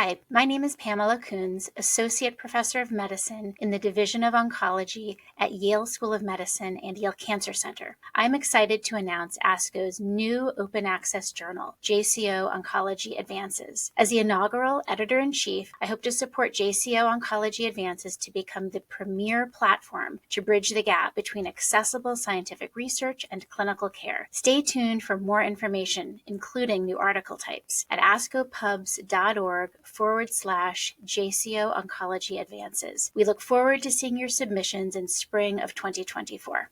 Hi, my name is Pamela Coons, Associate Professor of Medicine in the Division of Oncology at Yale School of Medicine and Yale Cancer Center. I'm excited to announce ASCO's new open access journal, JCO Oncology Advances. As the inaugural editor-in-chief, I hope to support JCO Oncology Advances to become the premier platform to bridge the gap between accessible scientific research and clinical care. Stay tuned for more information, including new article types, at ascopubs.org/JCO Oncology Advances. We look forward to seeing your submissions in spring of 2024.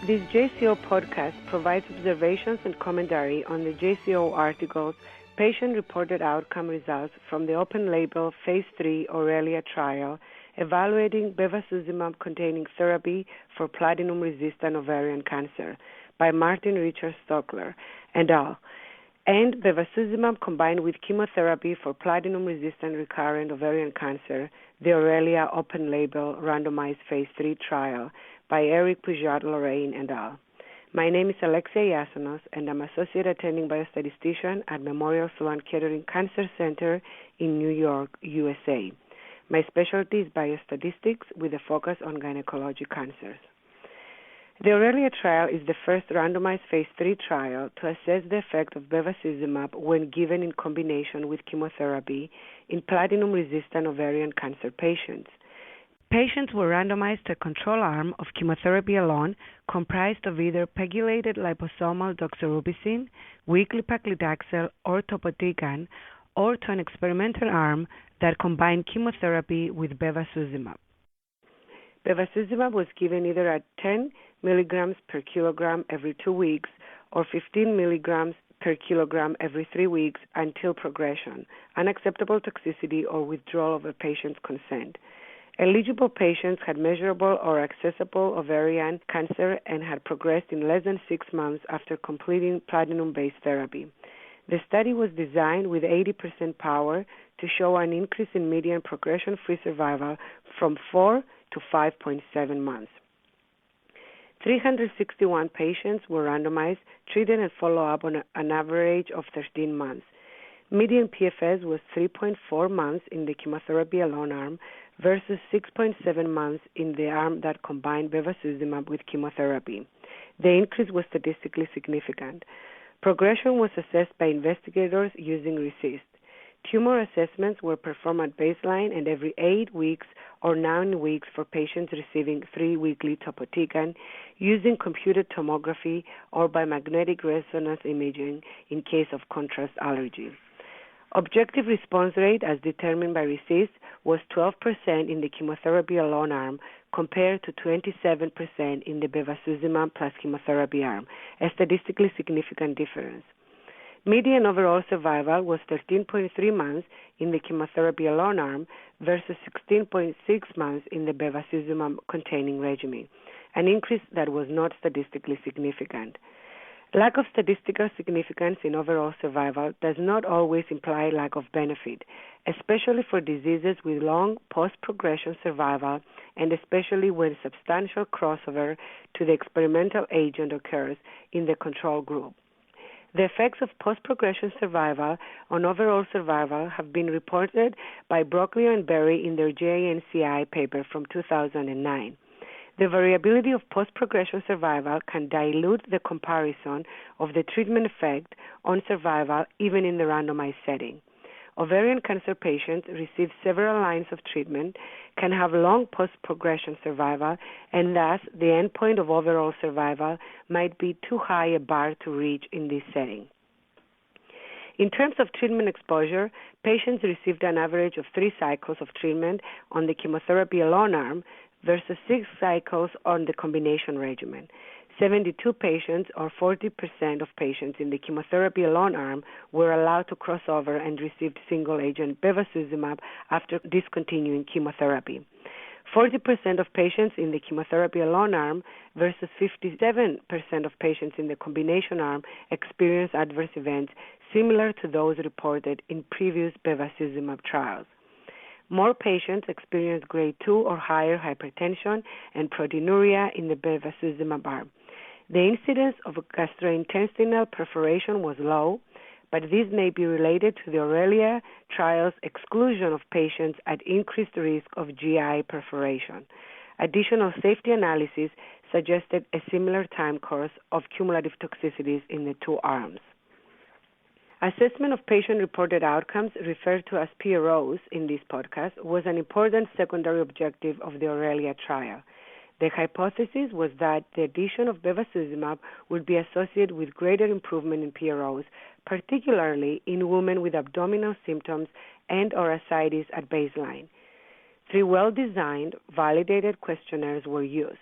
This JCO podcast provides observations and commentary on the JCO articles, patient-reported outcome results from the open-label Phase 3 AURELIA trial evaluating bevacizumab-containing therapy for platinum-resistant ovarian cancer by Martin Richard Stockler et al., and bevacizumab combined with chemotherapy for platinum-resistant recurrent ovarian cancer, the AURELIA open-label randomized Phase 3 trial by Eric Pujat-Lorraine et al. My name is Alexia Yasanos, and I'm Associate Attending Biostatistician at Memorial Sloan Kettering Cancer Center in New York, USA. My specialty is biostatistics with a focus on gynecologic cancers. The AURELIA trial is the first randomized Phase 3 trial to assess the effect of bevacizumab when given in combination with chemotherapy in platinum-resistant ovarian cancer patients. Patients were randomized to a control arm of chemotherapy alone, comprised of either pegylated liposomal doxorubicin, weekly paclitaxel, or topotecan, or to an experimental arm that combined chemotherapy with bevacizumab. Bevacizumab was given either at 10 milligrams per kilogram every 2 weeks or 15 milligrams per kilogram every 3 weeks until progression, unacceptable toxicity, or withdrawal of a patient's consent. Eligible patients had measurable or accessible ovarian cancer and had progressed in less than 6 months after completing platinum-based therapy. The study was designed with 80% power to show an increase in median progression-free survival from 4 to 5.7 months. 361 patients were randomized, treated, and followed up on an average of 13 months. Median PFS was 3.4 months in the chemotherapy alone arm versus 6.7 months in the arm that combined bevacizumab with chemotherapy. The increase was statistically significant. Progression was assessed by investigators using RECIST. Tumor assessments were performed at baseline and every 8 weeks or 9 weeks for patients receiving 3 weekly topotecan using computed tomography or by magnetic resonance imaging in case of contrast allergy. Objective response rate, as determined by RECIST, was 12% in the chemotherapy alone arm compared to 27% in the bevacizumab plus chemotherapy arm, a statistically significant difference. Median overall survival was 13.3 months in the chemotherapy alone arm versus 16.6 months in the bevacizumab-containing regimen, an increase that was not statistically significant. Lack of statistical significance in overall survival does not always imply lack of benefit, especially for diseases with long post-progression survival and especially when substantial crossover to the experimental agent occurs in the control group. The effects of post-progression survival on overall survival have been reported by Broccoli and Berry in their JNCI paper from 2009. The variability of post-progression survival can dilute the comparison of the treatment effect on survival even in the randomized setting. Ovarian cancer patients receive several lines of treatment, can have long post-progression survival, and thus the endpoint of overall survival might be too high a bar to reach in this setting. In terms of treatment exposure, patients received an average of 3 cycles of treatment on the chemotherapy alone arm versus 6 cycles on the combination regimen. 72 patients, or 40% of patients in the chemotherapy alone arm, were allowed to cross over and received single-agent bevacizumab after discontinuing chemotherapy. 40% of patients in the chemotherapy alone arm versus 57% of patients in the combination arm experienced adverse events similar to those reported in previous bevacizumab trials. More patients experienced grade 2 or higher hypertension and proteinuria in the bevacizumab arm. The incidence of gastrointestinal perforation was low, but this may be related to the AURELIA trial's exclusion of patients at increased risk of GI perforation. Additional safety analysis suggested a similar time course of cumulative toxicities in the two arms. Assessment of patient-reported outcomes, referred to as PROs in this podcast, was an important secondary objective of the AURELIA trial. The hypothesis was that the addition of bevacizumab would be associated with greater improvement in PROs, particularly in women with abdominal symptoms and or ascites at baseline. 3 well-designed, validated questionnaires were used.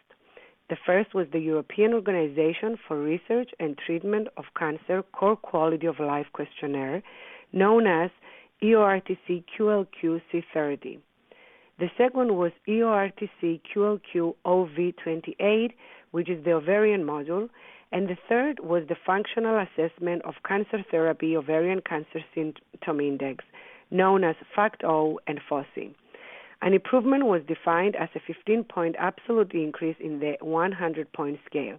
The first was the European Organization for Research and Treatment of Cancer Core Quality of Life questionnaire, known as EORTC-QLQ-C30. The second was EORTC-QLQ-OV28, which is the ovarian module, and the third was the Functional Assessment of Cancer Therapy Ovarian Cancer Symptom Index, known as FACT-O and FOSSI. An improvement was defined as a 15-point absolute increase in the 100-point scale.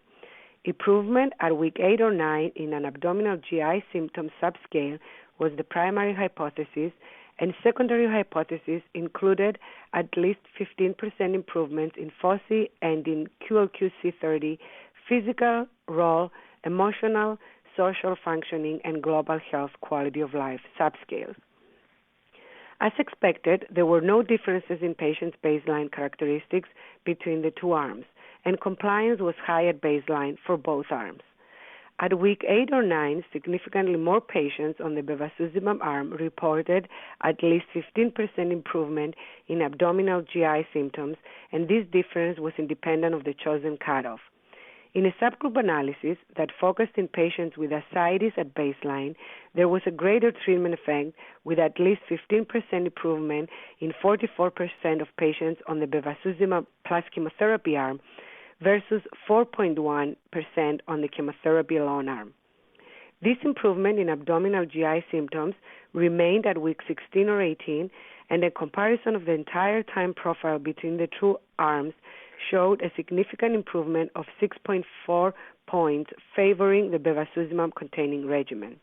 Improvement at week 8 or 9 in an abdominal GI symptom subscale was the primary hypothesis, and secondary hypotheses included at least 15% improvements in FOSSI and in QLQ-C30, physical, role, emotional, social functioning, and global health quality of life subscales. As expected, there were no differences in patients' baseline characteristics between the two arms, and compliance was high at baseline for both arms. At week 8 or 9, significantly more patients on the bevacizumab arm reported at least 15% improvement in abdominal GI symptoms, and this difference was independent of the chosen cutoff. In a subgroup analysis that focused in patients with ascites at baseline, there was a greater treatment effect with at least 15% improvement in 44% of patients on the bevacizumab plus chemotherapy arm versus 4.1% on the chemotherapy alone arm. This improvement in abdominal GI symptoms remained at week 16 or 18, and a comparison of the entire time profile between the two arms showed a significant improvement of 6.4 points favoring the bevacizumab-containing regimen.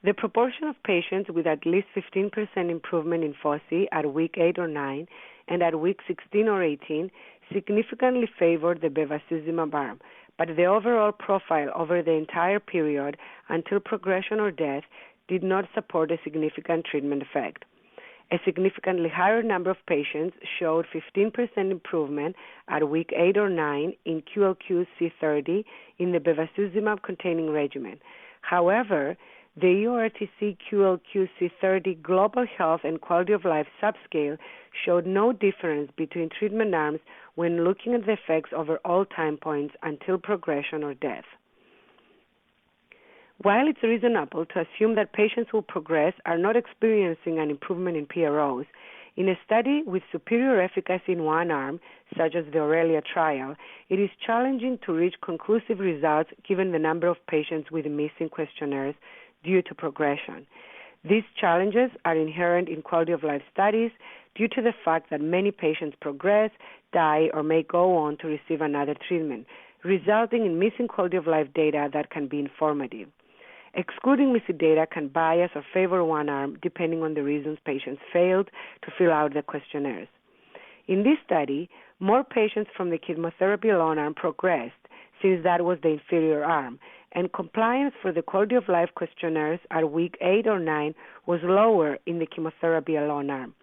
The proportion of patients with at least 15% improvement in FOSSI at week 8 or 9 and at week 16 or 18 significantly favored the bevacizumab arm, but the overall profile over the entire period until progression or death did not support a significant treatment effect. A significantly higher number of patients showed 15% improvement at week 8 or 9 in QLQ-C30 in the bevacizumab-containing regimen. However, the EORTC-QLQ-C30 Global Health and Quality of Life subscale showed no difference between treatment arms when looking at the effects over all time points until progression or death. While it's reasonable to assume that patients who progress are not experiencing an improvement in PROs, in a study with superior efficacy in one arm, such as the AURELIA trial, it is challenging to reach conclusive results given the number of patients with missing questionnaires due to progression. These challenges are inherent in quality of life studies due to the fact that many patients progress, die, or may go on to receive another treatment, resulting in missing quality of life data that can be informative. Excluding missing data can bias or favor one arm depending on the reasons patients failed to fill out the questionnaires. In this study, more patients from the chemotherapy alone arm progressed, since that was the inferior arm, and compliance for the quality of life questionnaires at week 8 or 9 was lower in the chemotherapy alone arm.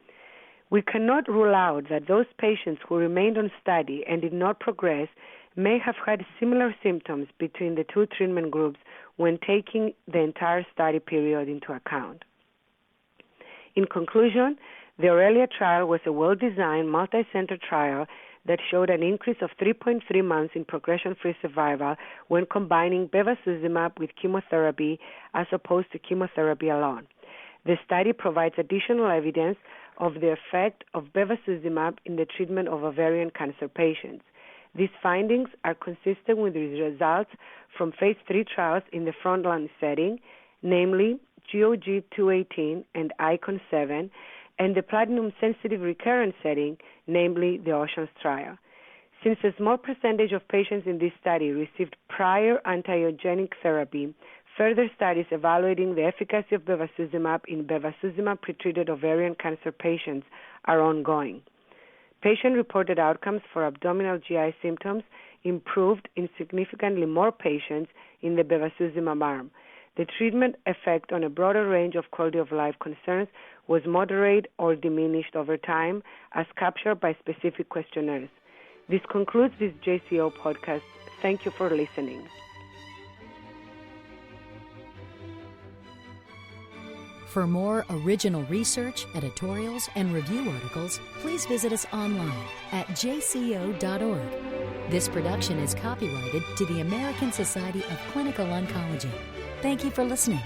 We cannot rule out that those patients who remained on study and did not progress may have had similar symptoms between the two treatment groups when taking the entire study period into account. In conclusion, the AURELIA trial was a well-designed, multi-center trial that showed an increase of 3.3 months in progression-free survival when combining bevacizumab with chemotherapy as opposed to chemotherapy alone. The study provides additional evidence of the effect of bevacizumab in the treatment of ovarian cancer patients. These findings are consistent with the results from phase 3 trials in the frontline setting, namely GOG-218 and ICON-7, and the platinum-sensitive recurrent setting, namely the OCEANS trial. Since a small percentage of patients in this study received prior anti-androgenic therapy, further studies evaluating the efficacy of bevacizumab in bevacizumab pretreated ovarian cancer patients are ongoing. Patient-reported outcomes for abdominal GI symptoms improved in significantly more patients in the bevacizumab arm. The treatment effect on a broader range of quality of life concerns was moderate or diminished over time, as captured by specific questionnaires. This concludes this JCO podcast. Thank you for listening. For more original research, editorials, and review articles, please visit us online at jco.org. This production is copyrighted to the American Society of Clinical Oncology. Thank you for listening.